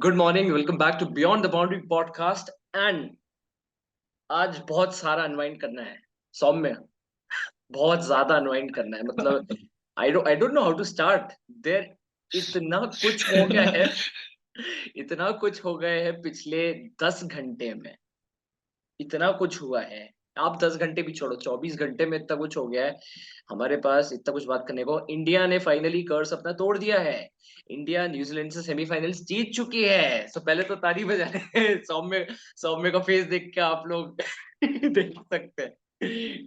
Good morning, welcome back to beyond the boundary podcast. And आज बहुत सारा unwind करना है सौम्य, बहुत ज्यादा अनवाइंड करना है। मतलब I don't know how to start. There इतना कुछ हो गया है, इतना कुछ हो गया है पिछले 10 घंटे में। इतना कुछ हुआ है, आप 10 घंटे भी छोड़ो, 24 घंटे में इतना कुछ हो गया है हमारे पास। इतना कुछ बात करने को। इंडिया ने फाइनली कर्स अपना तोड़ दिया है। इंडिया न्यूजीलैंड से सेमीफाइनल्स जीत चुकी है। सो पहले तो ताली बजाने सौम्य सौम्य का फेस देख के आप लोग देख सकते हैं।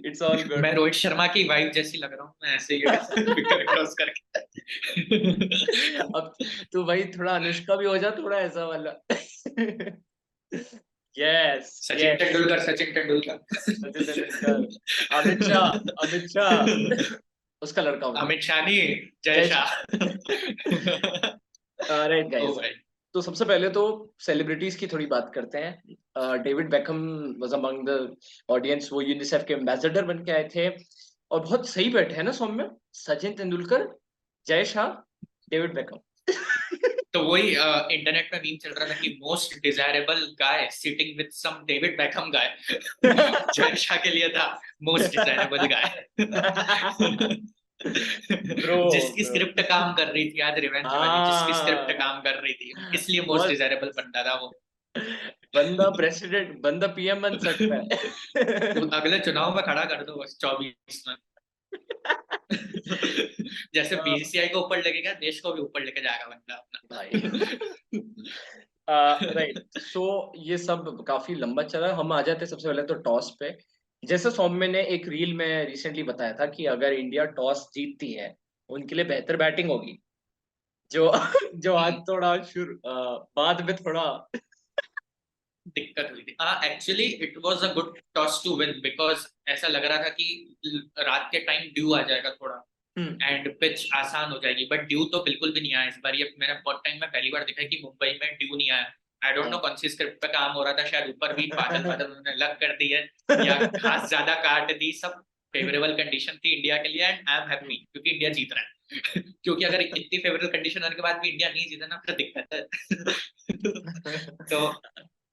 It's all good. मैं रोहित शर्मा की वाइफ जैसी लग रहा हूँ, मैं ऐसे ही विकेट क्रॉस करके। अब तो भाई थोड़ा अनुष्का भी हो जा, थोड़ा ऐसा वाला। Yes Sachin yes. तेंदुलकर, सचिन तेंदुलकर। सचिन तेंदुलकर, अमित शाह, अमित शाह उसका लड़का होगा। अमित शाह नहीं, जय जय शाह। राइट ओ गाइस। भाई, तो सबसे पहले तो सेलिब्रिटीज की थोड़ी बात करते हैं। David Beckham was among the audience. वो यूनिसेफ के एम्बेसडर बन के आए थे और बहुत सही बैठे हैं ना सौम्य। Sachin Tendulkar, Jay Shah, David Beckham. तो वही इंटरनेट पे मीम चल रहा था कि most desirable guy sitting with some David Beckham guy. Jay Shah के लिए था मोस्ट डिजायरेबल गाय। ब्रो जिसकी ब्रो स्क्रिप्ट काम कर रही थी, आज रिवेंज वाली जिसकी स्क्रिप्ट हाँ, काम कर रही थी, इसलिए मोस्ट बहुत डिजायरेबल बंदा था वो। बंदा प्रेसिडेंट, बंदा पीएम बन सकता है। अगले चुनाव में खड़ा कर दो बस 24 में। जैसे बीसीसीआई को ऊपर लगेगा, देश को भी ऊपर लेके जाएगा बंदा भाई अपना। राइट। सो ये सब काफी लंबा चला। हम आ जाते हैं सबसे पहले तो टॉस पे। जैसे सौम्य ने एक रील में रिसेंटली बताया था कि अगर इंडिया टॉस जीतती है, उनके लिए बेहतर बैटिंग होगी। जो जो आज थोड़ा बाद में थोड़ा दिक्कत हुई थी। हाँ, actually it was a good toss to win because ऐसा लग रहा था कि रात के टाइम ड्यू आ जाएगा थोड़ा हम्म, एंड पिच आसान हो जाएगी, बट ड्यू तो बिल्कुल भी नहीं आया इस बार। ये मैंने बहुत टाइम में पहली बार देखा है कि मुंबई में ड्यू नहीं आया। आई डोंट नो हाँ। कौन सी स्क्रिप्ट पे काम हो रहा था, शायद ऊपर भी बादल बादल उन्होंने अलग कर दी है या घास ज्यादा काट दी। सब फेवरेबल कंडीशन थी इंडिया के लिए एंड आई एम हैप्पी क्योंकि इंडिया जीत रहा है। क्योंकि अगर इतनी फेवरेबल कंडीशन होने के बाद भी इंडिया नहीं जीता ना, फिर दिक्कत है। तो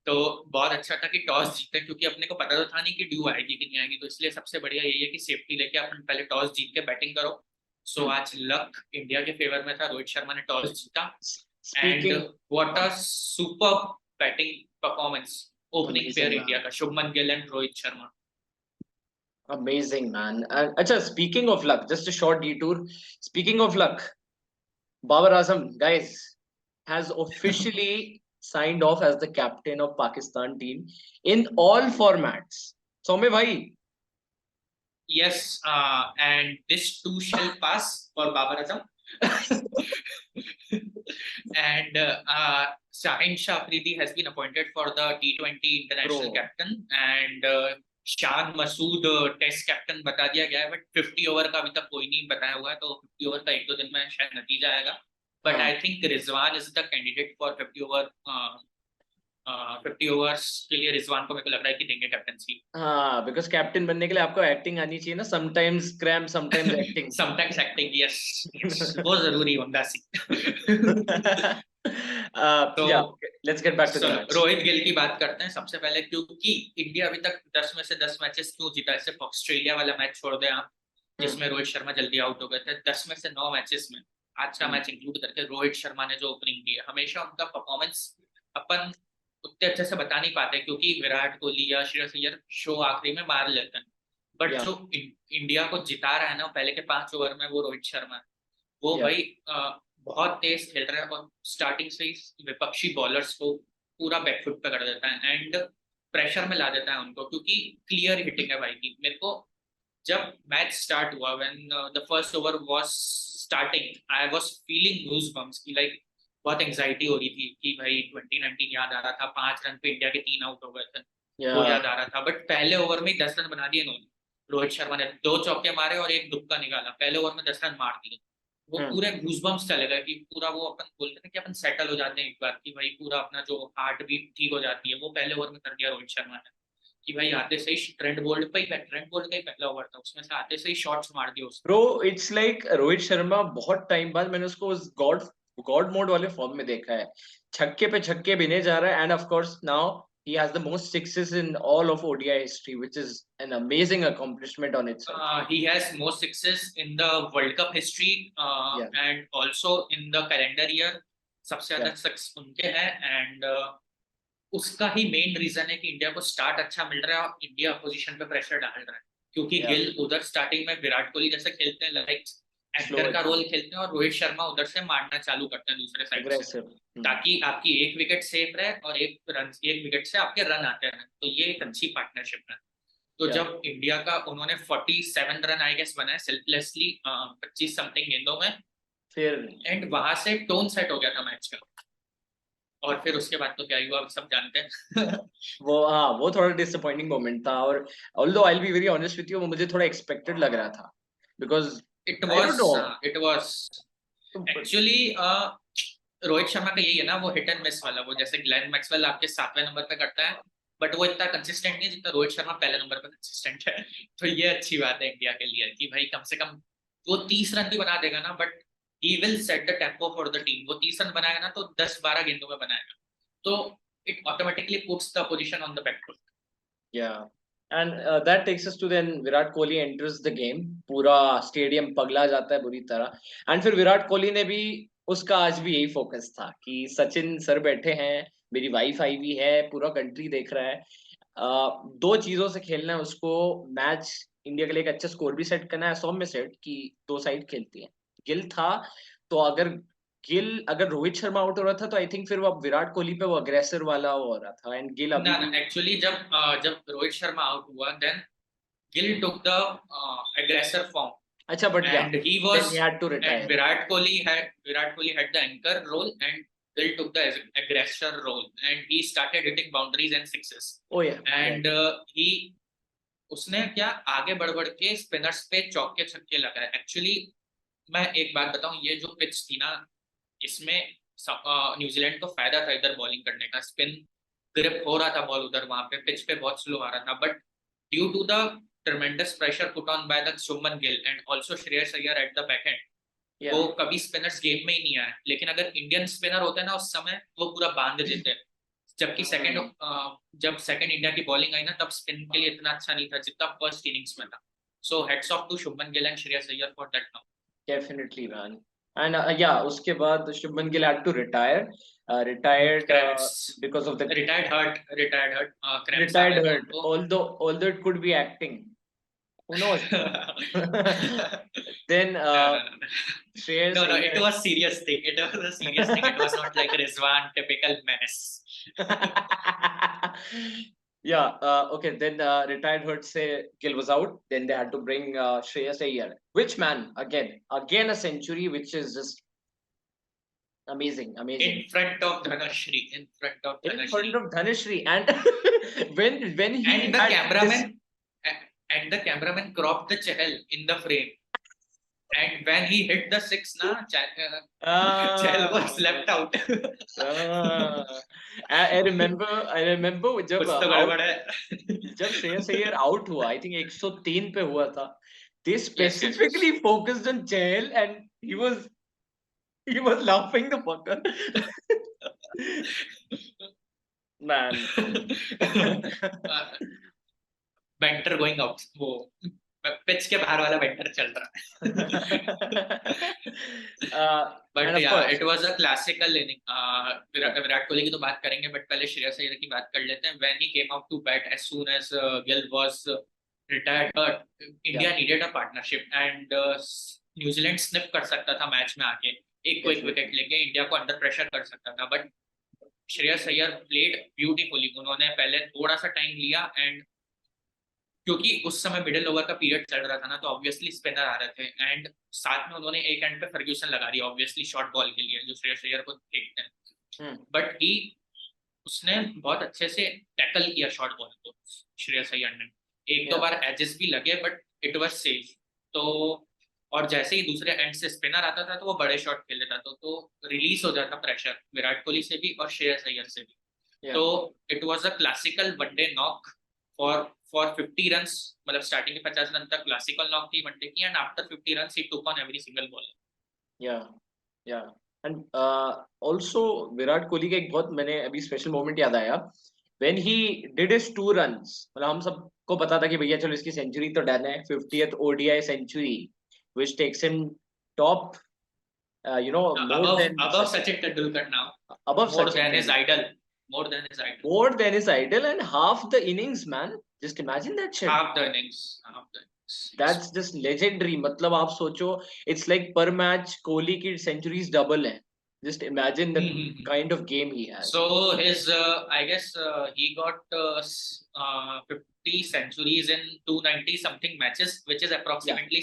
तो बहुत अच्छा था कि टॉस जीते, क्योंकि अपने को पता तो था नहीं कि ड्यू आएगी कि नहीं आएगी, तो इसलिए सबसे बढ़िया यही है कि सेफ्टी लेके अपन पहले टॉस जीत के बैटिंग करो। सो आज लक इंडिया के फेवर में था, रोहित शर्मा ने टॉस जीता and speaking what a super batting performance. Opening pair amazing India man, का Shubman Gill and Rohit Sharma. Amazing man. अच्छा, speaking of luck, just a short detour. Speaking of luck, Babar Azam guys has officially signed off as the captain of Pakistan team in all formats. सौम्य भाई Yes, and this too shall pass for Babar Azam. And Shaheen Shah Afridi has been appointed for the T20 international bro, captain and Shan Masood test captain बता दिया गया है, but 50 over का अभी तक कोई नहीं बताया हुआ है, तो 50 ओवर का एक दो दिन में शायद नतीजा आएगा। बट हाँ I think Rizwan is the candidate for 50 over. 50 overs के लिए रिजवान को मेरे को लग रहा है कि देंगे कैप्टनसी। हाँ, बिकॉज कैप्टन बनने के लिए आपको एक्टिंग आनी चाहिए ना, sometimes cram sometimes acting. Sometimes acting, yes yes, वो जरूरी होता सी। तो yeah let's get back to the चलो मैच। रोहित गिल की बात करते हैं सबसे पहले, क्योंकि इंडिया अभी तक 10 में से 10 मैचेस क्यों जीता है। सिर्फ ऑस्ट्रेलिया वाला मैच छोड़ दें आप, जिसमें रोहित शर्मा जल्दी आउट हो गए थे, 10 में से 9 मैचेस में आज का मैच इंक्लूड करके रोहित शर्मा ने जो ओपनिंग की है, हमेशा उनका परफॉर्मेंस अपन उतने अच्छे से बता नहीं पाते क्योंकि विराट कोहली या श्रेयस अय्यर शो आखिरी में मार लेते हैं। बट या जो इंडिया को जिता रहा है ना पहले के 5 ओवर में, वो रोहित शर्मा है। वो या भाई बहुत तेज खेल रहा है और स्टार्टिंग से ही विपक्षी बॉलर्स को पूरा बैकफुट पे कर देता है एंड प्रेशर में ला देता है उनको, क्योंकि क्लियर हिटिंग है भाई की। मेरे को जब मैच स्टार्ट हुआ, when the first over was starting, I was feeling goose bumps की लाइक बहुत एंजाइटी हो रही थी कि भाई 2019 याद आ रहा था, 5 रन पे इंडिया के 3 आउट हो गए थे, वो या याद आ रहा था। बट पहले ओवर में ही 10 रन बना दिए इन्होंने। रोहित शर्मा ने 2 चौके मारे और एक दुक्का निकाला, पहले ओवर में 10 रन मार दिए। वो पूरे गूजबम्स चले गए कि पूरा वो अपन बोलते हैं कि अपन सेटल हो जाते हैं एक बार, कि भाई पूरा अपना जो हार्ट बीट ठीक हो जाती है, वो पहले ओवर में कर दिया रोहित शर्मा ने। कि भाई आते से ही ट्रेंट बोल्ट का ही पहला ओवर था, उसमें से आते से ही शॉट्स मार दिए उसने। Bro, it's like Rohit Sharma बहुत टाइम बाद मैंने उसको उस गॉड गॉड मोड वाले फॉर्म में देखा है। छक्के पे छक्के बिने जा रहा है, and of course now he has the most sixes in all of ODI history, which is an amazing accomplishment on itself. He has more success in the World Cup history Yeah, and also in the calendar year. सबसे yeah, ज्यादा success उनके हैं and उसका ही main reason है कि India को start अच्छा मिल रहा है और इंडिया अपोजिशन पे प्रेशर डाल रहा है, क्योंकि yeah. गिल उधर स्टार्टिंग में विराट कोहली जैसे खेलते हैं, लाइक Slow एंकर का it रोल down, खेलते हैं और रोहित शर्मा उधर से मारना चालू करते हैं दूसरे साइड से, aggressive. ताकि आपकी एक विकेट सेफ रहे और एक विकेट से आपके रन आते हैं, तो ये एक अच्छी पार्टनरशिप है। तो Yeah. जब इंडिया का उन्होंने 47 रन आई गेस बनाए सेल्फलेसली 25 समथिंग गेंदों में, फिर एंड वहां से टोन सेट हो गया था मैच का, और फिर उसके बाद तो क्या हुआ आप सब जानते हैं। वो थोड़ा डिसअपॉइंटिंग मोमेंट था, और although I will be very honest with you, वो मुझे थोड़ा एक्सपेक्टेड लग रहा था, because it I don't no. Was actually Rohit Sharma का यही है ना, वो हिट एंड मिस वाला, वो जैसे ग्लेन मैक्सवेल आपके 7वें नंबर पे करता है, बट वो इतना कंसिस्टेंट नहीं है जितना रोहित शर्मा पहले नंबर पे कंसिस्टेंट है। तो ये अच्छी बात है इंडिया के लिए कि भाई कम से कम वो 30 रन भी बना देगा ना, but he will set the tempo for the team. वो 30 रन बनाएगा ना तो 10-12 गेंदों में बनाएगा, तो it automatically puts the position on the back foot. Yeah. And that takes us to then Virat Kohli enters the game. पूरा stadium पगला जाता है बुरी तरह, एंड फिर विराट कोहली ने भी, उसका आज भी यही फोकस था कि सचिन सर बैठे हैं, मेरी वाइफ आई हुई है, पूरा कंट्री देख रहा है। दो चीजों से खेलना है उसको, मैच इंडिया के लिए एक अच्छा स्कोर भी सेट करना है, सौम्य सेट की दो साइड खेलती है। गिल था, तो अगर रोहित शर्मा आउट हो रहा था तो आई थिंक फिर वो विराट कोहली पे वो अग्रेसर वाला हो रहा था, एंड गिल अभी ना भी। एक्चुअली जब रोहित शर्मा आउट हुआ, then Gill took the aggressor form अच्छा, but yeah and he then was he had to and retire. Virat Kohli had the anchor role and Gill took the aggressor role and he started hitting boundaries and sixes Oh yeah. and he उसने क्या आगे बढ़ बढ़ के spinners पे चौके छक्के लगाए। एक्चुअली मैं एक बात बताऊं, ये जो पिच थी ना, इसमें न्यूजीलैंड को फायदा था इधर बॉलिंग करने का, स्पिन ग्रिप हो रहा था बॉल उधर, वहां पे पिच पे बहुत स्लो आ रहा था, but due to the tremendous pressure put on by the Shubman Gill and also Shreyas Iyer at the back end, Yeah. वो कभी स्पिनर्स गेम में ही नहीं आए। लेकिन अगर इंडियन स्पिनर होते हैं ना उस समय, वो पूरा बांध देते हैं, जबकि जब सेकंड इंडिया की बॉलिंग आई ना, तब स्पिन के लिए इतना अच्छा नहीं था जितना फर्स्ट इनिंग्स में था। So heads off to Shubman Gill and Shreyas Iyer for that now. Definitely, man. And yeah, उसके बाद Shubman Gill had to retire. Retired because of the retired hurt cramps uh retired गए थे hurt. उनको। Although it could be acting, who knows? Then No. Shreyas No, it Iyer. was serious thing. It was a serious thing. It was not like Rizwan typical menace. Yeah, okay, then retired hurt say Gill was out, then they had to bring Shreyas Iyer, which, man, again a century, which is just amazing. In front of Dhanashri. In front of Dhanashri, and when he And the had cameraman and the cameraman cropped the Chahal in the frame. And when he hit the six, Chahal was left out. I remember जब कुछ तो गड़बड़ है। जब Shreyas Iyer out हुआ, I think 103 पे हुआ था, they Yes. specifically focused on Chahal and he was laughing the fucker. Man. Banter going out, वो पिच के बाहर वाला banter चल रहा है। But yeah, it was a classical inning. Virat Kohli की तो बात करेंगे, but पहले श्रेयस अय्यर की बात कर लेते हैं। When he came out to bat as soon as Gill was retired, India needed a partnership and New Zealand snip कर सकता था मैच में आके, एक क्विक विकेट लेके इंडिया को अंडर प्रेशर कर सकता था, but Shreyas Iyer played beautifully. उन्होंने पहले थोड़ा सा टाइम लिया एंड क्योंकि उस समय मिडिल ओवर का पीरियड चल रहा था ना, तो ऑब्वियसली स्पिनर आ रहे थे एंड साथ में उन्होंने एक एंड पे फर्ग्यूसन लगा दिया ऑब्वियसली शॉर्ट बॉल के लिए जो श्रेयस अय्यर को फेंकते हैं, बट उसने बहुत अच्छे से टैकल किया शॉर्ट बॉल को श्रेयस अय्यर ने। एक दो बार एजेस भी लगे बट इट वाज सेफ। तो और जैसे ही दूसरे एंड से स्पिनर आता था तो वो बड़े शॉट खेल लेता था, तो रिलीज हो जाता प्रेशर विराट कोहली से भी और श्रेयस अय्यर से भी। तो it was a classical one day knock for 50 runs, मतलब स्टार्टिंग के 50 रन तक क्लासिकल नॉक थी वनडे की, and after 50 runs he took on every single bowler. या एंड ऑल्सो विराट कोहली का एक बहुत मैंने अभी स्पेशल मोमेंट याद आया when he did his 2 runs। मतलब हम सबको पता था कि भैया चलो इसकी सेंचुरी तो डन है, 50th ODI century which takes him top, more than above Sachin, Sachin Tendulkar now, above more Sachin than his Tendulkar, idol, more than his idol. more than his idol and half the innings, man. Just imagine that shit. Half the innings, half the innings. That's just legendary. मतलब आप सोचो, it's like per match Kohli की centuries double है. Just imagine the Hmm. kind of game he has. So his, I guess he got 50 centuries in 290 something matches, which is Yeah, approximately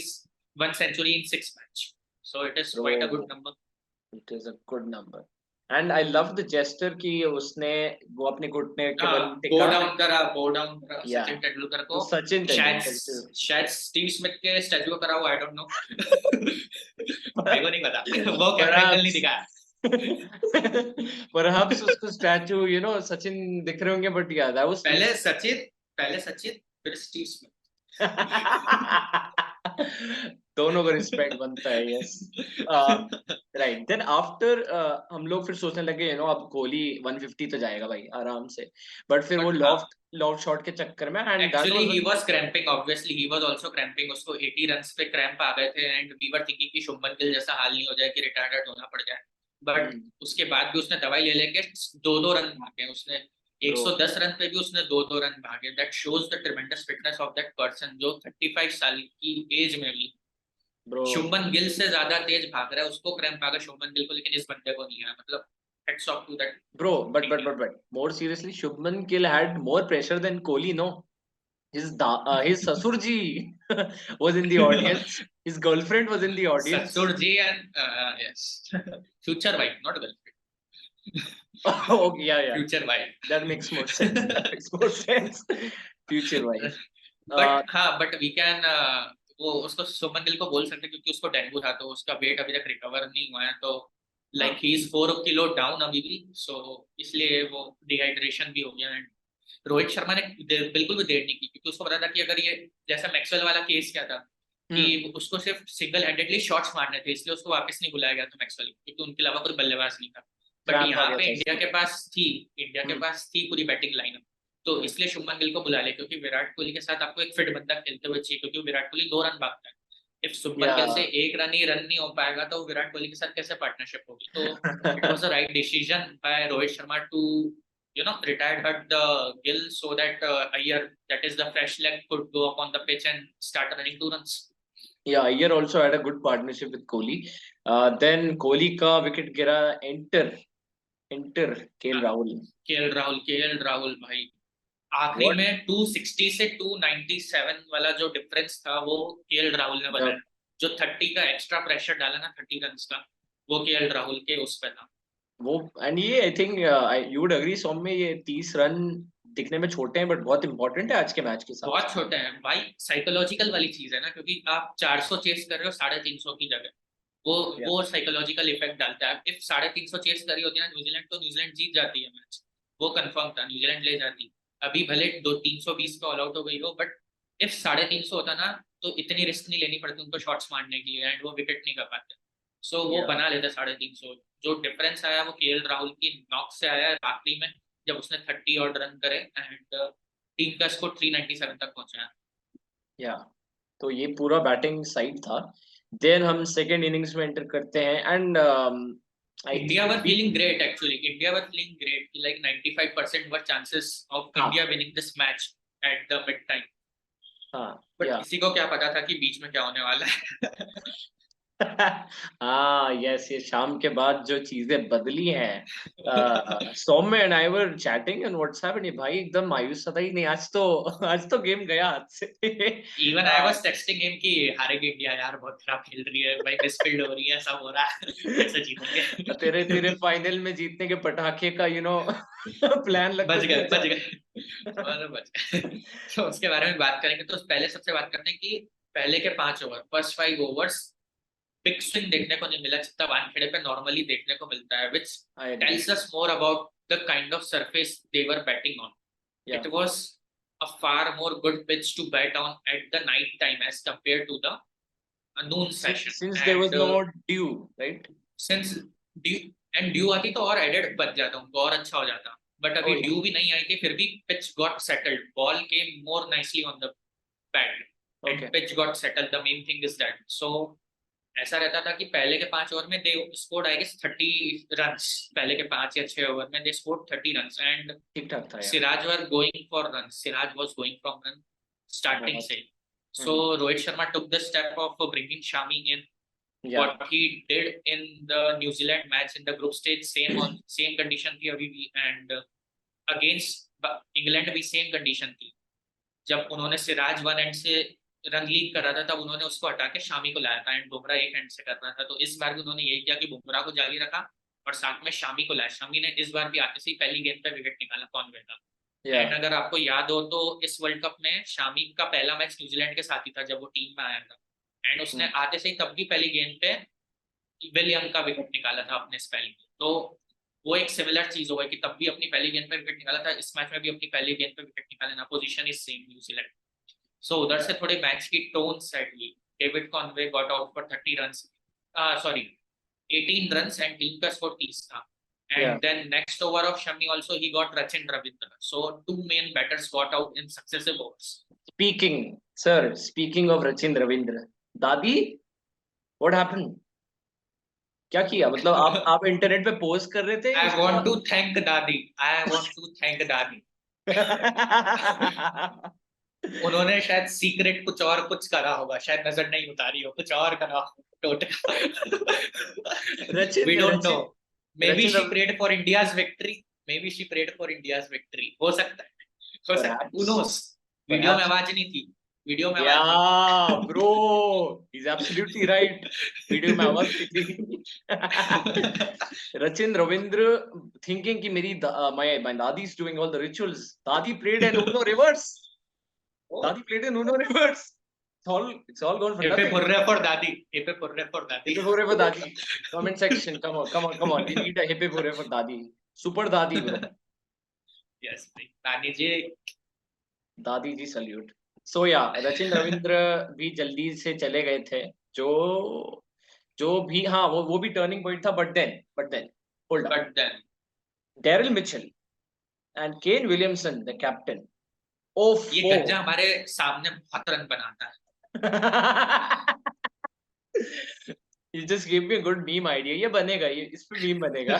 1 century in 6 match. So it is quite a good bro, number. it is a good number. And I love the gesture कि उसने वो अपने घुटने के बल बो टिका. Down करा Yeah, सचिन तेंदुलकर तो को. सचिन शायद तेंदुलकर too. शायद स्टीव स्मिथ के स्टैचू करा हुआ, आई डोंट नो. मेरे को नहीं पता, वो कैमरा एंगल नहीं Perhaps, दिखा. perhaps उसको स्टैचू सचिन दिख रहे होंगे, but yeah, that was पहले सचिन फिर स्टीव स्मिथ. दोनों को रिस्पेक्ट बनता है. Yes, right. देन आफ्टर हम लोग फिर सोचने लगे अब कोहली 150 तो जाएगा भाई आराम से, बट फिर वो But लॉफ्ट शॉट के चक्कर में, and that actually was he was cramping. Obviously he was also cramping. उसको 80 रन्स पे क्रैम्प आ गए थे, and we were thinking कि शुभमन गिल जैसा हाल नहीं हो जाए कि रिटायर्ड होना पड़ जाए. But उसके बाद भी उसने दवाई ले लेके 2-2 रन भागे. उसने 110 रन पे भी उसने 2-2 रन भागे. That shows the tremendous fitness of that person, जो 35 साल की एज में भी ब्रो. शुभमन गिल से ज्यादा तेज भाग रहा है. उसको क्रैम्प आ गया शुभमन गिल को, लेकिन इस बंदे को नहीं आया. मतलब heads off to that. Bro, but more seriously, Shubman Gill had more pressure than Kohli, no? His Sasurji was in the audience. His girlfriend was in the audience. Sasurji and yes, future wife, not girlfriend. Okay, yeah. Future wife. That makes more sense. That makes more sense. Future wife. But हाँ, but we can वो उसको शुभमन गिल को बोल सकते हैं, क्योंकि उसको dengue था, तो उसका वेट अभी तक रिकवर नहीं हुआ है. तो like he is 4 kilo down अभी भी. सो इसलिए वो डिहाइड्रेशन भी हो गया. एंड रोहित शर्मा ने बिल्कुल भी देर नहीं की, क्योंकि उसको पता था कि अगर ये जैसा मैक्सवेल वाला केस क्या था कि उसको सिर्फ सिंगल हैंडेडली शॉट्स मारने थे, इसलिए उसको वापस नहीं बुलाया गया था मैक्सवेल, क्योंकि उनके अलावा कोई बल्लेबाज नहीं था. बट यहाँ पे इंडिया के पास थी पूरी बैटिंग लाइनअप. तो इसलिए शुभमन गिल को बुला ले, क्योंकि विराट कोहली के साथ आपको एक फिट बंदा खेलते हुए चाहिए, क्योंकि विराट कोहली 2 रन भागता है. इफ शुभमन गिल से एक रन नहीं हो पाएगा, तो विराट कोहली के साथ कैसे पार्टनरशिप होगी. तो it was a right decision by Rohit Sharma to retired the Gill, so that Iyer, that is the fresh leg, could go up on the pitch and start running 2 runs. Yeah, Iyer also had a good partnership with Kohli. Then Kohli का wicket गिरा. Enter KL Rahul भाई आखिरी में 260 से 297 वाला जो difference था, वो केएल राहुल ने बनाया. जो 30 का एक्स्ट्रा प्रेशर डाला ना 30 रन का, वो केएल राहुल के उस पे था वो. एंड ये I think you would agree Saumya, ये 30 रन दिखने में छोटे हैं बट बहुत इंपॉर्टेंट है आज के मैच के साथ. बहुत छोटे हैं भाई. साइकोलॉजिकल वाली चीज है ना, क्योंकि आप 400 चेस कर रहे हो 350 की जगह. वो साइकोलॉजिकल इफेक्ट डालता है. इफ 350 चेस करी होती है ना न्यूजीलैंड, तो न्यूजीलैंड जीत जाती है मैच. वो कंफर्म था, न्यूजीलैंड ले जाती. अभी भले 320 पे ऑल आउट हो गई हो, बट इफ 350 होता ना, तो इतनी रिस्क नहीं लेनी पड़ती उनको शॉट्स मारने के लिए, एंड वो विकेट नहीं कर पाते. सो वो बना लेते 350. जो डिफरेंस आया वो केएल राहुल की नॉक से आया आखिरी में, जब उसने 30 और रन करे, एंड टीम का स्कोर 397 तक पहुंचा. या तो ये पूरा बैटिंग साइड था. देन हम सेकंड इनिंग्स में एंटर करते हैं, and India were feeling great actually. India were feeling great. Like 95% were chances of India winning this match at the mid time. But किसी को क्या पता था कि बीच में क्या होने वाला है. हाँ यस, ये शाम के बाद जो चीजें बदली हैं. Saumya and I were chatting on WhatsApp, and भाई एकदम मायूस था ही नहीं, आज तो गेम गया हाथ से. Even I was texting him कि हारेगी इंडिया यार, बहुत खराब खेल रही है भाई, मिसफील्ड हो रही है, सब हो रहा है, कैसे जीतेंगे. तेरे फाइनल में जीतने के पटाखे का प्लान लग बच गए. तो उसके बारे में बात करेंगे. तो पहले सबसे बात करते हैं कि पहले के 5 over, first 5 overs big swing देखने को नहीं मिला, जितना वानखेड़े पे नॉर्मली देखने को मिलता है, which tells us more about the kind of surface they were batting on. It was a far more good pitch to bat on at the night time as compared to the noon session. Since there was no dew, right? Since due आती तो और added बच जाता, उनको और अच्छा हो जाता, बट Oh अभी yeah. ड्यू भी नहीं आई थी, फिर भी pitch got settled, ball came more nicely on the pad and Okay. Pitch got settled, the main thing is that. So ऐसा रहता था कि पहले के 5 ओवर में they scored I guess 30 runs, पहले के 5 या 6 ओवर में दे स्कोर्ड 30 रन्स, एंड ठीक ठाक था यार। Siraj were going for run, Siraj was going from run starting बहुत। से। So Rohit Sharma took the step of bringing Shami in. Yeah. What he did in the New Zealand match in the group stage, same condition थी अभी भी, and against England भी same condition थी। जब उन्होंने Siraj one and से run lead कर रहा था, तब उन्होंने उसको हटा के शामी को लाया था, एंड बुमराह एक एंड से कर रहा था। तो इस बार भी उन्होंने यही किया कि बुमराह को जारी रखा और साथ में शामी को लाया। शामी ने इस बार भी आते से ही पहली गेंद पे विकेट निकाला कॉनवे का। Yeah. एंड अगर आपको याद हो तो इस वर्ल्ड कप में शामी का पहला मैच न्यूजीलैंड के साथ ही था जब वो टीम में आया था, एंड उसने आते से ही तब भी पहली गेंद पे विलियम का विकेट निकाला था अपने स्पेलिंग। तो वो एक सिमिलर चीज हो गई कि तब भी अपनी पहली गेंद पे विकेट निकाला था, इस मैच में भी अपनी पहली गेंद पे विकेट निकाले ना, पोजीशन इज सेम न्यूजीलैंड। सो उधर से थोड़े मैच की टोन सेट हुई। David Conway got out for 30 runs, sorry 18 runs, and team का स्कोर 30 था। Yeah. And then next over of Shami also he got Rachin Ravindra. So two main batters got out in successive overs. Speaking of Rachin Ravindra, दादी, what happened? क्या किया? मतलब आप internet पे post कर रहे थे? I want to thank Dadi. I want to thank Dadi. उन्होंने शायद सीक्रेट कुछ करा होगा, शायद नजर नहीं उतारी हो, कुछ और करा हो टोटका। We don't know. Maybe she prayed for India's victory. Maybe she prayed for India's victory. हो सकता है, हो सकता है। Who knows? वीडियो में आवाज नहीं थी, वीडियो में आवाज नहीं। Yeah, bro, he's absolutely right. Video में आवाज नहीं थी। Rachin Ravindra thinking कि मेरी my दादी is doing all the rituals. दादी played an Uno reverse. दादी played an Uno reverse. It's all gone for nothing. Hip hurray for Dadi. Hip hurray for Dadi. Hip hurray for Dadi. Comment section, come on. We need a hip hurray for Dadi. Super Dadi, bro. Yes, Dadi ji. दादी जी salute. सो या रचिन रविंद्र भी जल्दी से चले गए थे, जो भी, हाँ, वो भी टर्निंग पॉइंट था। But then Daryl Mitchell and Kane Williamson the captain, ओफ, ये गंजा हमारे सामने बहुत रन बनाता है। You just gave me a good meme idea. ये बनेगा, ये इस पे meme बनेगा।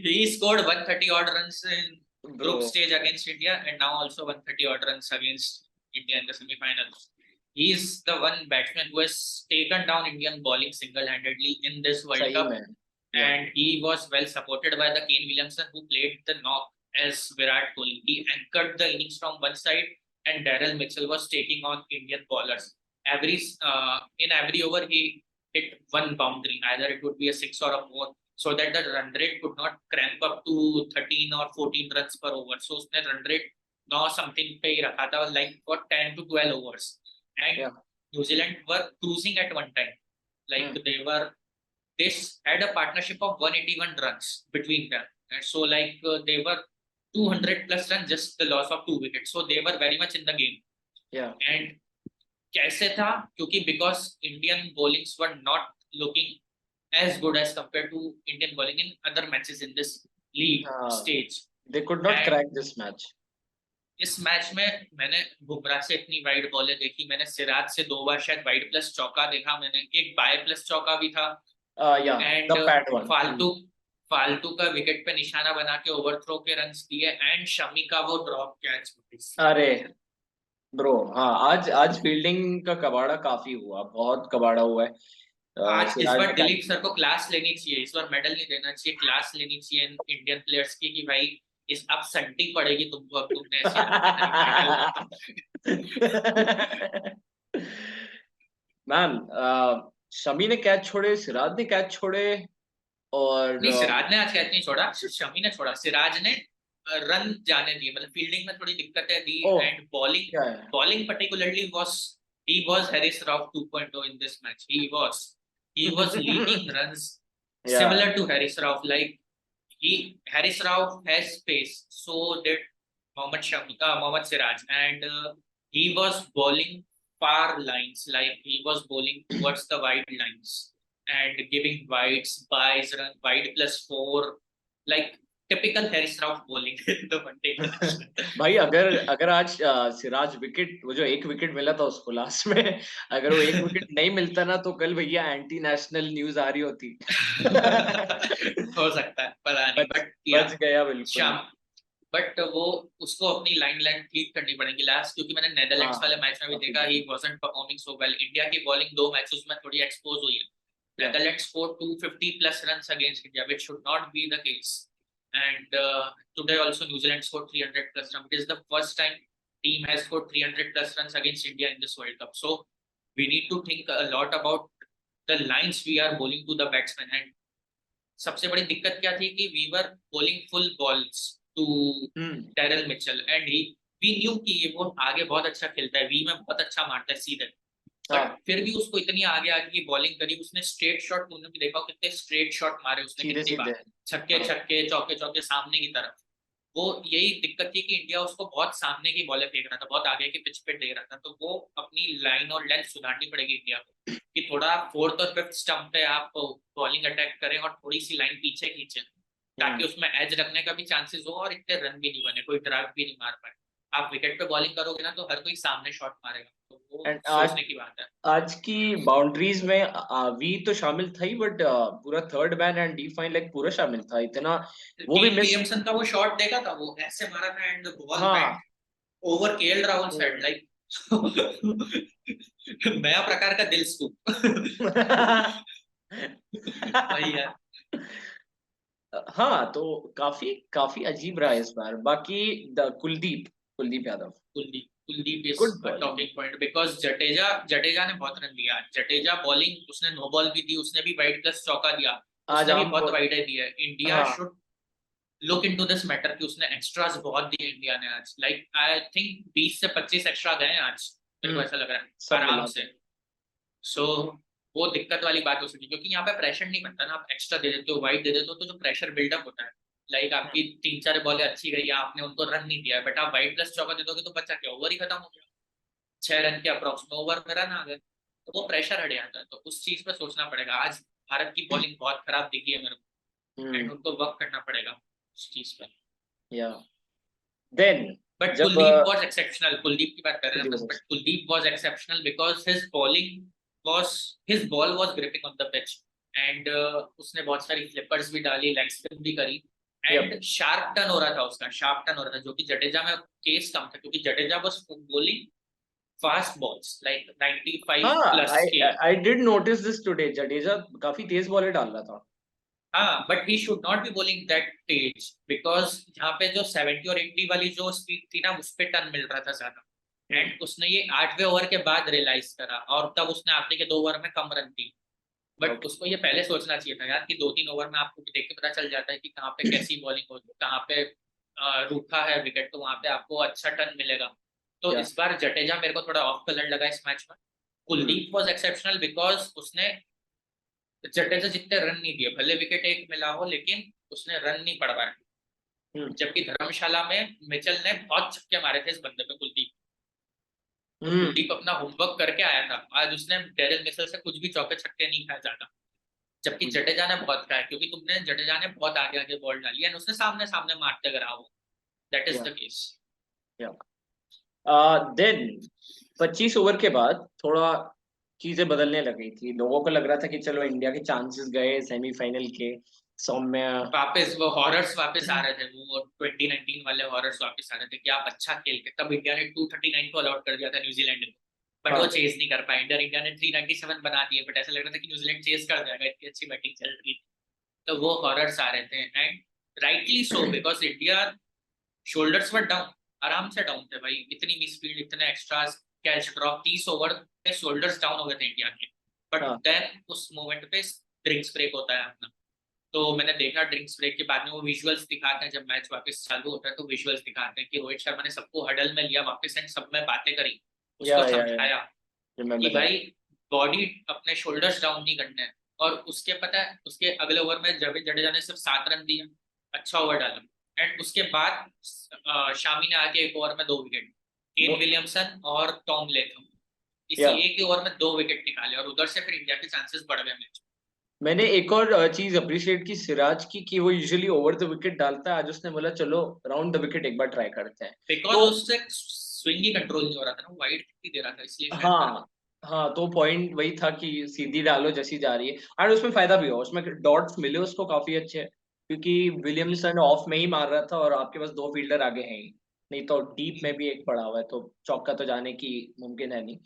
He scored 130 odd runs in group stage against India, and now also 130 odd runs against India in the semi-finals. He is the one batsman who has taken down Indian bowling single-handedly in this World Cup, and he was well supported by the Kane Williamson, who played the knock as Virat Kohli. He anchored the innings from one side, and Daryl Mitchell was taking on Indian bowlers. In every over he hit one boundary, either it would be a 6 or a 4, so that the run rate could not cramp up to 13 or 14 runs per over. So उसने run rate 9 something पे ही रखा था, like for 10 to 12 overs. And New Zealand were cruising at one time, like they had a partnership of 181 runs between them, and so like they were 200 plus runs, just the loss of 2 wickets. So they were very much in the game. And कैसे था? क्योंकि because Indian bowlings were not looking as good as compared to Indian bowling in other matches in this league stage. They could not crack this match. इस match में मैंने बुमराह से इतनी wide बॉलें देखी, मैंने सिराज से 2 बार शायद वाइड प्लस चौका देखा, मैंने एक बाय प्लस चौका भी था, एंड फालतू का विकेट पे निशाना बना के ओवरथ्रो के रन्स दिए, एंड शमी का वो ड्रॉप कैच। अरे ब्रो, हाँ, आज फील्डिंग का कबाड़ा काफी हुआ, बहुत कबाड़ा हुआ है। आज इस बार दिलीप सर को क्लास लेनी चाहिए, इस बार मेडल नहीं देना चाहिए, क्लास लेनी चाहिए इंडियन प्लेयर्स की, कि भाई इस अब संटी पड़ेगी तुमको, अब तुमने मैम, शमी ने कैच छोड़े, सिराज ने कैच छोड़े, और नहीं, सिराज ने आज कैच नहीं छोड़ा, शमी ने छोड़ा। सिराज ने रन जाने दिए, मतलब फील्डिंग में थोड़ी दिक्कतें दी, and bowling particularly he was Haris Rauf 2.0 in this match. He was leading runs similar to Haris Rauf. Like Haris Rauf has pace, so did Mohammad Siraj, and he was bowling far lines, like he was bowling towards the wide lines. and giving wides, buys, run wide +4, like typical Harry Shroff bowling in the one day international. भाई अगर अगर आज Siraj wicket, वो जो एक wicket मिला था उसको लास्ट में, अगर वो एक विकेट नहीं मिलता ना तो कल भैया एंटी नेशनल न्यूज आ रही होती। हो सकता है, पता नहीं, बच बट या बच गया बिल्कुल। शाम, बट वो उसको अपनी लाइन ठीक करनी पड़ेगी लास्ट, क्योंकि मैंने नेदरलैंड्स वाले मैच में भी काफी देखा, he wasn't performing so well. India की बॉलिंग 2 मैचेस में थोड़ी एक्सपोज हुई है। Netherlands scored 250 plus runs against India, which should not be the case. And today also New Zealand scored 300 plus runs. It is the first time team has scored 300 plus runs against India in this World Cup. So we need to think a lot about the lines we are bowling to the batsmen. And सबसे बड़ी दिक्कत क्या थी कि we were bowling full balls to Daryl Mitchell, and we knew कि वो आगे बहुत अच्छा खेलता है, वी में बहुत अच्छा मारता है सीधे, बट फिर भी उसको इतनी आगे आगे की बॉलिंग करी उसने। स्ट्रेट शॉट तुमने भी देखा कितने स्ट्रेट शॉट मारे उसने, कितनी बार छक्के छक्के चौके चौके सामने की तरफ। वो यही दिक्कत थी कि इंडिया उसको बहुत सामने की बॉलें फेंक रहा था, बहुत आगे की पिच पे दे रहा था। तो वो अपनी लाइन और लेंथ सुधारनी पड़ेगी इंडिया को, कि थोड़ा 4th और 5th स्टंप पे आप बॉलिंग अटैक करें और थोड़ी सी लाइन पीछे खींचे, ताकि उसमें एज रखने का भी चांसेस हो और इतने रन भी नहीं बने, कोई ड्राइव भी नहीं मार पाए। आप विकेट पे बॉलिंग करोगे ना तो हर कोई सामने शॉट मारेगा, तो वो सोचने की बात है। आज की बाउंड्रीज में वी तो शामिल था ही, बट पूरा third man and D fine leg पूरा शामिल था, इतना वो भी केन मिस। विलियमसन का वो शॉट देखा था, वो ऐसे मारा था एंड बॉल हाँ went over KL Rahul side, like नया प्रकार का दिल स्कूप। वही है। हाँ, तो काफी काफी अजीब रहा इस बार। बाकी Kuldeep Kuldeep Yadav, Kuldeep is good a bowling. Talking point, because Jadeja ने बहुत रन दिया। जडेजा बॉलिंग उसने नो बॉल भी दी, उसने भी वाइड प्लस चौका दिया, आज उसने भी आम बहुत बॉल। वाइड दी है। इंडिया हाँ should look into this matter कि उसने एक्स्ट्रास बहुत दिए इंडिया ने आज, लाइक आई थिंक 20 से 25 एक्स्ट्रा गए आज, मेरे को ऐसा लग रहा है सब आराम मिला से। सो वो दिक्कत वाली बात हो सकती है, क्योंकि यहाँ पे प्रेशर नहीं बनता ना, आप एक्स्ट्रा दे देते हो, वाइड दे देते हो, तो जो प्रेशर बिल्डअप होता है, लाइक आपकी 3-4 बॉलें अच्छी गई, आपने उनको रन नहीं दिया, बट आप वाइड प्लस चौका दे दोगे तो बच्चा क्या, ओवर ही खत्म हो गया, 6 रन के अप्रॉक्स में ओवर में रन आ गए, तो वो प्रेशर हट जाता है। तो उस चीज पे सोचना पड़ेगा। आज भारत की बॉलिंग बहुत खराब दिखी है मेरे को, एंड उनको वर्क करना पड़ेगा उस चीज पे। या देन बट जब कुलदीप वाज एक्सेप्शनल, कुलदीप की बात कर रहे हैं कुलदीप बस, but Kuldeep was exceptional because his bowling was, his ball was gripping on the pitch, and उसने बहुत सारी फ्लिपर्स भी डाली, लेग स्पिन भी करी, एंड शार्प टर्न हो रहा था उसका, शार्प टर्न हो रहा था, जो कि जडेजा में केस कम था, क्योंकि Jadeja was bowling fast balls like 95 हाँ, प्लस के। I did notice this today, Jadeja काफी तेज बॉलें डाल रहा था। हाँ, but he should not be bowling that Tej, because यहाँ पे जो 70 और 80 वाली जो स्पीड थी ना, उस पे टर्न मिल रहा था ज्यादा, एंड उसने ये 8वें ओवर के बाद रियलाइज करा, और तब उसने आखिरी के 2 ओवर में कम रन दी। बट उसको ये पहले सोचना चाहिए था यार, कि 2-3 ओवर में आपको देख के पता चल जाता है कि कहाँ पे कैसी बॉलिंग हो, कहाँ पे रूखा है विकेट, तो वहां पे आपको अच्छा टर्न मिलेगा। तो इस बार जडेजा मेरे को थोड़ा ऑफ कलर लगा इस मैच में। कुलदीप वाज एक्सेप्शनल बिकॉज उसने, जडेजा जितने रन नहीं दिए, भले विकेट एक मिला हो, लेकिन उसने रन नहीं पड़वाया। जबकि धर्मशाला में मिचेल ने बहुत छक्के मारे थे इस बंदे पे, कुलदीप। तो कुलदीप अपना होमवर्क करके आया था, आज उसने डेरिल मिचेल से कुछ भी चौके छक्के नहीं खाए ज्यादा, जबकि जडेजा ने बहुत खाया, क्योंकि तुमने जडेजा ने बहुत आगे आगे बॉल डाली है, उसने सामने सामने मारते करा वो, that is the case. Then 25 over के बाद थोड़ा चीजें बदलने लगी थी, लोगों को लग रहा था कि चलो इंडिया के चांसेस गए सेमीफाइनल के। सौम्य वापस वो हॉरर्स वापस आ रहे थे, वो 2019 वाले हॉरर्स वापस आ रहे थे कि आप अच्छा खेल के, तब इंडिया ने 239 को अलॉट कर दिया था न्यूजीलैंड को, बट वो चेज नहीं कर पाए। इंडिया ने 397 बना दिए, बट ऐसा लग रहा था कि न्यूजीलैंड चेज कर जाएगा, इतनी अच्छी बैटिंग चल रही थी। तो वो हॉरर्स आ रहे थे, and rightly so, because India shoulders were down, आराम से डाउन थे भाई, इतनी मिस फील्ड, इतने एक्स्ट्रास, कैच ड्रॉप, 30 ओवर में शोल्डर्स डाउन हो गए थे इंडिया के। बट देन उस मोमेंट पे ड्रिंक्स ब्रेक होता है अपना, तो मैंने देखा ड्रिंक्स ब्रेक के बाद में वो विजुअल्स दिखाते हैं, जब मैच वापस चालू होता है तो विजुअल्स दिखाते हैं कि रोहित शर्मा ने सबको हडल में लिया वापस, एंड सब में बातें करी, उसको समझाया कि भाई बॉडी अपने शोल्डर्स डाउन नहीं करने हैं। और उसके पता है, उसके अगले ओवर में जडेजा ने सिर्फ 7 रन दिए, अच्छा ओवर डाला, एंड उसके बाद शामी ने आके एक ओवर में 2 विकेट, केन विलियमसन और टॉम लेथम, इसी एक ही ओवर में 2 विकेट निकाले, और उधर से फिर इंडिया के चांसेस बढ़ गए मैच। मैंने एक और चीज अप्रिशिएट की सिराज की, कि वो यूजुअली ओवर द विकेट डालता है, आज उसने बोला चलो राउंड द विकेट एक बार ट्राई करते हैं। बिकॉज तो उससे स्विंग ही कंट्रोल नहीं हो रहा था ना, वाइड कितनी दे रहा था, इसलिए शायद कर। हाँ हाँ, तो पॉइंट वही था कि सीधी डालो जैसी जा रही है, और उसमें फायदा भी हुआ, उसमें डॉट्स मिले उसको काफी अच्छे, क्योंकि विलियमसन ऑफ में ही मार रहा था और आपके पास दो फील्डर आगे हैं ही, नहीं तो डीप में भी एक पड़ा हुआ है, तो चौका तो जाने की मुमकिन है नहीं।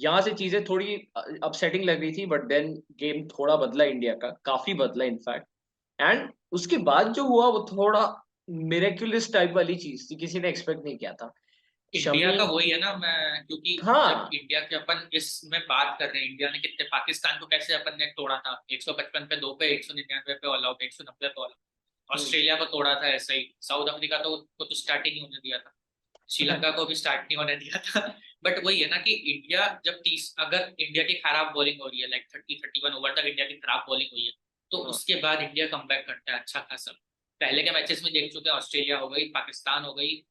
यहाँ से चीजें थोड़ी अपसेटिंग लग रही थी, बट देन गेम थोड़ा बदला इंडिया का, काफी बदला इनफैक्ट। एंड उसके बाद जो हुआ वो थोड़ा मिरेक्युलस टाइप वाली चीज थी, किसी ने एक्सपेक्ट नहीं किया था। इंडिया शमी, का वही है ना, मैं क्योंकि जब हाँ। इंडिया के अपन इसमें बात कर रहे हैं, इंडिया ने कितने पाकिस्तान को कैसे अपन ने तोड़ा था, 155 पे 2 पे, 199 पे ऑल आउट, 190 पे ऑल आउट। हम्म, ऑस्ट्रेलिया को तोड़ा था ऐसा ही, साउथ अफ्रीका को तो स्टार्ट ही नहीं होने दिया था, श्रीलंका को भी स्टार्ट नहीं होने दिया था। बट वही है ना कि इंडिया जब 30, अगर इंडिया की खराब बॉलिंग हो रही है, लाइक 30-31 ओवर तक इंडिया की खराब बॉलिंग हुई है, तो हाँ, उसके बाद इंडिया कमबैक करता है अच्छा खासा। पहले के मैचेस में देख चुके हैं, ऑस्ट्रेलिया हो गई, पाकिस्तान हो गई,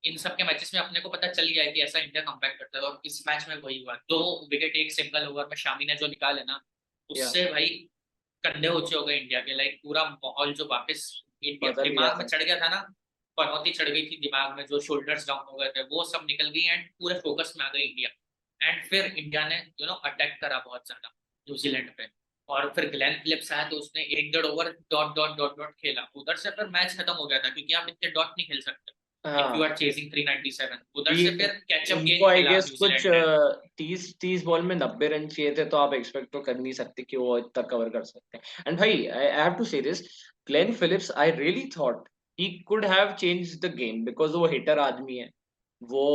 इन सब के मैचेस में अपने को पता चल गया है कि ऐसा इंडिया कमबैक करता है, और इस मैच में वही हुआ, 2 विकेट एक सिंगल ओवर में शामी ने जो निकाले ना, या उससे भाई कंधे ऊंचे हो गए इंडिया के, लाइक पूरा माहौल जो वापस इंडिया बदल गया दिमाग में था। चढ़ गया था ना, पनौती चढ़ गई थी दिमाग में, जो शोल्डर्स डाउन हो गए थे वो सब निकल गई, एंड पूरे फोकस में आ गई इंडिया। एंड फिर इंडिया ने अटैक करा बहुत ज्यादा न्यूजीलैंड पे, और फिर ग्लेन फिलिप्स आया तो उसने 1.5 over dot dot dot dot खेला, उधर से फिर मैच खत्म हो गया था, क्योंकि आप इतने डॉट नहीं खेल सकते इफ यू हाँ, आर चेजिंग 397। उधर ये से फिर कैचअप उनको गेम आई खेला गेस कुछ न्यूजीलैंड ने। 30 बॉल में 90 रन चाहिए थे, तो आप एक्सपेक्ट तो कर नहीं सकते कि वो इतना कवर कर सकते हैं। एंड भाई आई हैव टू से this, Glenn Phillips I really thought he could have change the game, because वो हिटर आदमी है, वो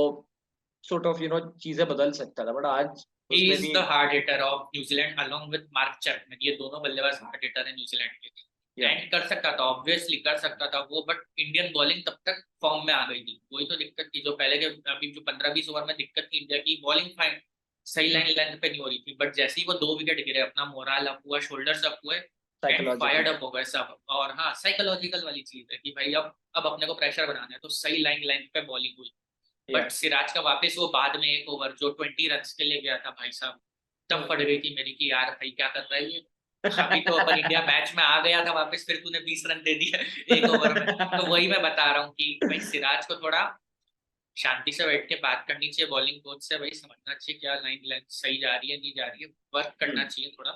सॉर्ट ऑफ चीजें बदल सकता था, बट आज ही उसने इज भी। The hard hitter of New Zealand along with mark Chapman, ये दोनों बल्लेबाज हार्ड हिटर है न्यूजीलैंड के। या एंड कर सकता था, ऑब्वियसली कर सकता था वो, बट इंडियन बॉलिंग तब तक फॉर्म में आ गई थी, वही तो दिक्कत थी, जो पहले के अभी जो 15-20 ओवर में दिक्कत थी इंडिया की, बॉलिंग फाइन सही लाइन लेंथ पे नहीं हो रही थी, बट जैसे ही वो 2 विकेट गिरे, अपना मोरल अप हुआ, शोल्डर्स अप हुए, एंड फायर्ड साइकोलॉजिकल। अप हो गए सब। और हाँ, साइकोलॉजिकल वाली चीज है कि भाई अब अपने को प्रेशर बनाना है, तो सही लाइन लेंथ पे बॉलिंग हुई। या बट सिराज का वापस वो बाद में एक ओवर जो 20 रन के लिए गया था भाई साहब, तब पड़ गई थी मेरी कि यार भाई क्या कर रहा है ये। अभी तो अपन इंडिया मैच में आ गया था वापस, फिर तूने 20 रन दे दिया एक ओवर में। तो वही मैं बता रहा हूँ कि भाई सिराज को थोड़ा शांति से बैठ के बात करनी चाहिए, बॉलिंग कोच से भाई समझना चाहिए क्या लाइन लेंथ सही जा रही है नहीं जा रही है, वर्क करना हम्म, चाहिए थोड़ा।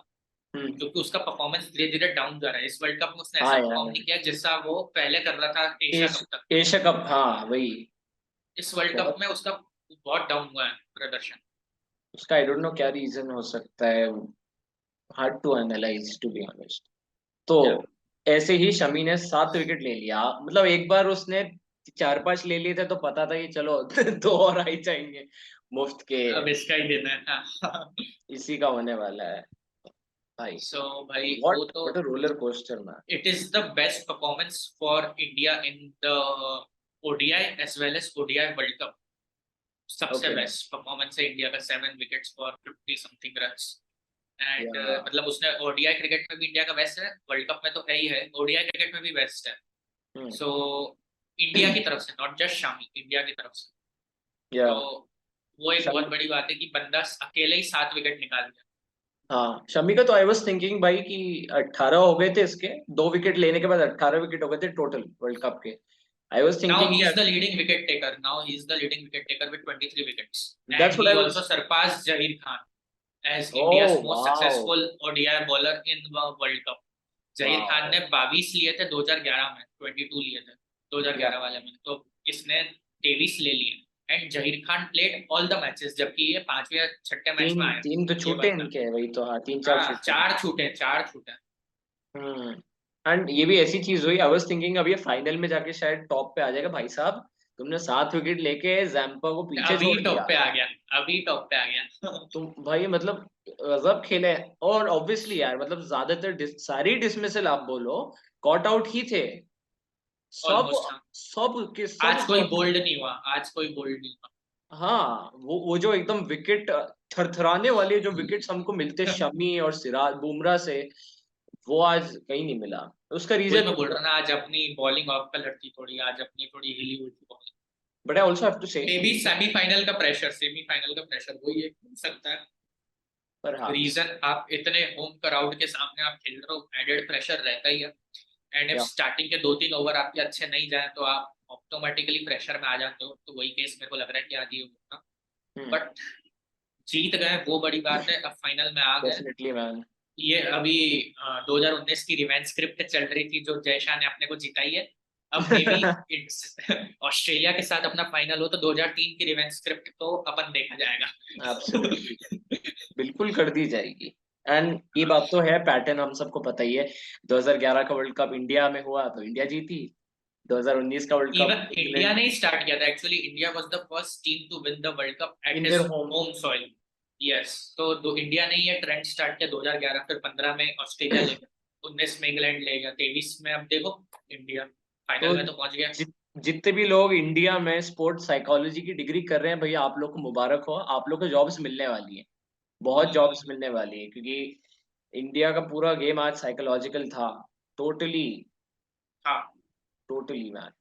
हम्म, क्योंकि उसका परफॉर्मेंस धीरे धीरे डाउन जा रहा है, इस वर्ल्ड कप में उसने ऐसा हाँ परफॉर्म यार, नहीं किया जिससा वो पहले कर रहा था एशिया कप तक। एशिया कप, हाँ वही। इस वर्ल्ड कप बहुत, में उसका बहुत डाउन हुआ है प्रदर्शन। उसका आई डोंट नो क्या रीजन हो सकता है, hard to analyse to be honest. तो या ऐसे ही शमी ने 7 विकेट ले लिया, मतलब एक बार उसने 4-5 ले लिए थे तो पता था कि चलो दो और आ ही जाएंगे मुफ्त के, अब इसका ही देना है हाँ। इसी का होने वाला है भाई। सो भाई वो व्हाट तो what a roller coaster man. it is the best performance for India in the ODI as well as ODI World Cup। सबसे ओके। बेस्ट परफॉर्मेंस है इंडिया का, 7 wickets for 50 something runs. And या मतलब उसने ODI cricket में भी India का best है, वर्ल्ड कप में तो है ही है, ओडीआई क्रिकेट में भी बेस्ट है। हम्म, सो इंडिया की तरफ से, नॉट जस्ट शामी, इंडिया की तरफ से। या तो वो एक बहुत शमी, बड़ी बात है कि बंदा अकेले ही 7 विकेट निकाल गया। हाँ शमी का तो आई वाज थिंकिंग भाई कि 18 हो गए थे इसके, 2 विकेट लेने के बाद 18 विकेट हो गए थे टोटल वर्ल्ड कप के। I was Now thinking he is कि the leading wicket taker. Now he is the leading wicket taker with 23 wickets, and that's what he I also was. surpassed Zaheer Khan as oh India's most wow, successful ODI bowler in the World Cup। Zaheer Khan wow, ने 22 लिए थे 2011 में, 22 लिए थे या 2011 वाले में, तो इसने 23 ले लिए। And Zaheer Khan played all the matches, जबकि ये 5वें या 6ठे मैच तीन में आया तीन तो ये छूटे बंदा। इनके, वही तो, हाँ 3-4 हाँ, छूटे। 4 छूटे 4 छूटे। हम्म। एंड ये भी ऐसी चीज हुई, आई वाज थिंकिंग अब ये फाइनल में जाके शायद टॉप पे आ जाएगा भाई साहब, तुमने 7 विकेट लेके जैम्पा को पीछे अभी छोड़ टॉप दिया। पे आ गया, अभी टॉप पे आ गया। तुम भाई मतलब गजब खेले। और ऑब्वियसली यार, मतलब ज्यादातर सारी डिसमिसल आप बोलो, कॉट आउट ही थे सब, ऑलमोस्ट हाँ। सब के सब आज कोई कॉट। बोल्ड नहीं हुआ, आज कोई बोल्ड नहीं हाँ, वो जो एकदम विकेट थरथराने वाले जो हुआ। विकेट्स हमको मिलते शमी और सिराज बुमराह से, वो आज कहीं नहीं मिला। उसका वही रीजन, मैं बोल रहा ना, आज अपनी बॉलिंग ऑफ कलर थी थोड़ी, आज अपनी थोड़ी हिली हुई थी bowling. But I also have to say, maybe semifinal का प्रेशर, सेमीफाइनल का प्रेशर वही एक हो सकता है। पर हाँ रीजन आप इतने होम क्राउड के सामने आप खेल रहे हो, एडेड प्रेशर रहता ही है। एंड इफ या स्टार्टिंग के 2-3 ओवर आपके अच्छे नहीं जाए तो आप ऑटोमेटिकली प्रेशर में आ जाते हो। तो वही केस मेरे को लग रहा है कि आज ये होगा, बट जीत गए वो बड़ी बात है, अब फाइनल में आ गए। Definitely man. ये अभी 2019 की रिवेंज स्क्रिप्ट चल रही थी जो जय शाह ने अपने को जिताई है। अब मे बी ऑस्ट्रेलिया के साथ अपना फाइनल हो तो 2003 की रिवेंज स्क्रिप्ट तो अपन देखा जाएगा। एब्सोल्युटली, बिल्कुल कर दी जाएगी। एंड ये बात तो है, पैटर्न हम सबको पता ही है। 2011 का वर्ल्ड कप इंडिया में हुआ तो इंडिया जीती, 2019 का World Cup even India England ने ही स्टार्ट किया था actually. India was the first team to win the World Cup at in his their home. Home soil. Yes, तो इंडिया ने ये ट्रेंड स्टार्ट किया 2011, फिर 15 में ऑस्ट्रेलिया ले गया, 19 में इंग्लैंड ले गया, 23 में अब देखो इंडिया फाइनल तो में तो पहुंच गया। जितने भी लोग इंडिया में स्पोर्ट्स साइकोलॉजी की डिग्री कर रहे हैं भैया, आप लोग को मुबारक हो, आप लोग को जॉब्स मिलने वाली है, बहुत जॉब्स मिलने वाली है, क्योंकि इंडिया का पूरा गेम आज साइकोलॉजिकल था। टोटली हाँ, टोटली मैन।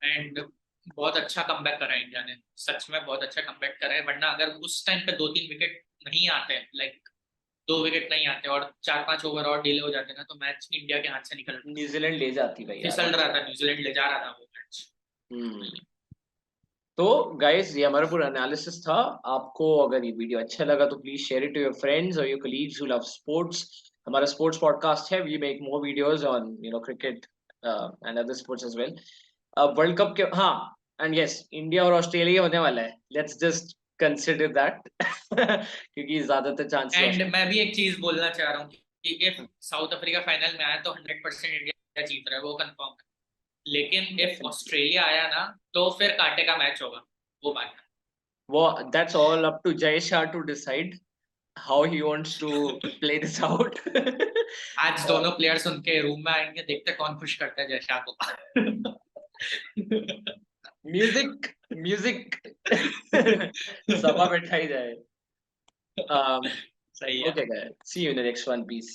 एंड बहुत अच्छा कमबैक करा है इंडिया ने, सच में बहुत अच्छा कमबैक करा है। वरना अगर उस टाइम पे 2-3 विकेट नहीं आते, लाइक 2 विकेट नहीं आते और 4-5 ओवर और डिले हो जाते ना, तो मैच इंडिया के हाथ से निकल न्यूजीलैंड ले जाती भैया फिसल आराम रहा से। था, न्यूजीलैंड ले जा रहा था वो मैच। हम्म। तो गाइस, ये हमारा पूरा एनालिसिस था। आपको अगर ये वीडियो अच्छा लगा तो please share it to your friends और your colleagues who love sports. हमारा स्पोर्ट्स पॉडकास्ट है, we make more videos on cricket and other sports as well. World cup के, हाँ, एंड यस, इंडिया और ऑस्ट्रेलिया होने वाला है, लेट्स जस्ट कंसिडर दैट क्योंकि ज्यादातर चांसेस। एंड मैं भी एक चीज बोलना चाह रहा हूँ कि इफ साउथ अफ्रीका फाइनल में आया तो 100% इंडिया जीत रहा है, वो कंफर्म है। लेकिन इफ ऑस्ट्रेलिया आया ना तो फिर कांटे का मैच होगा, वो बात है। वो that's all up to Jay Shah to decide how he wants to play this out. आज दोनों प्लेयर्स उनके रूम में आएंगे, देखते कौन खुश करता है जय शाह को। म्यूजिक म्यूजिक सभा बैठाई जाए. सही है। Okay guys, see you in the next one. Peace.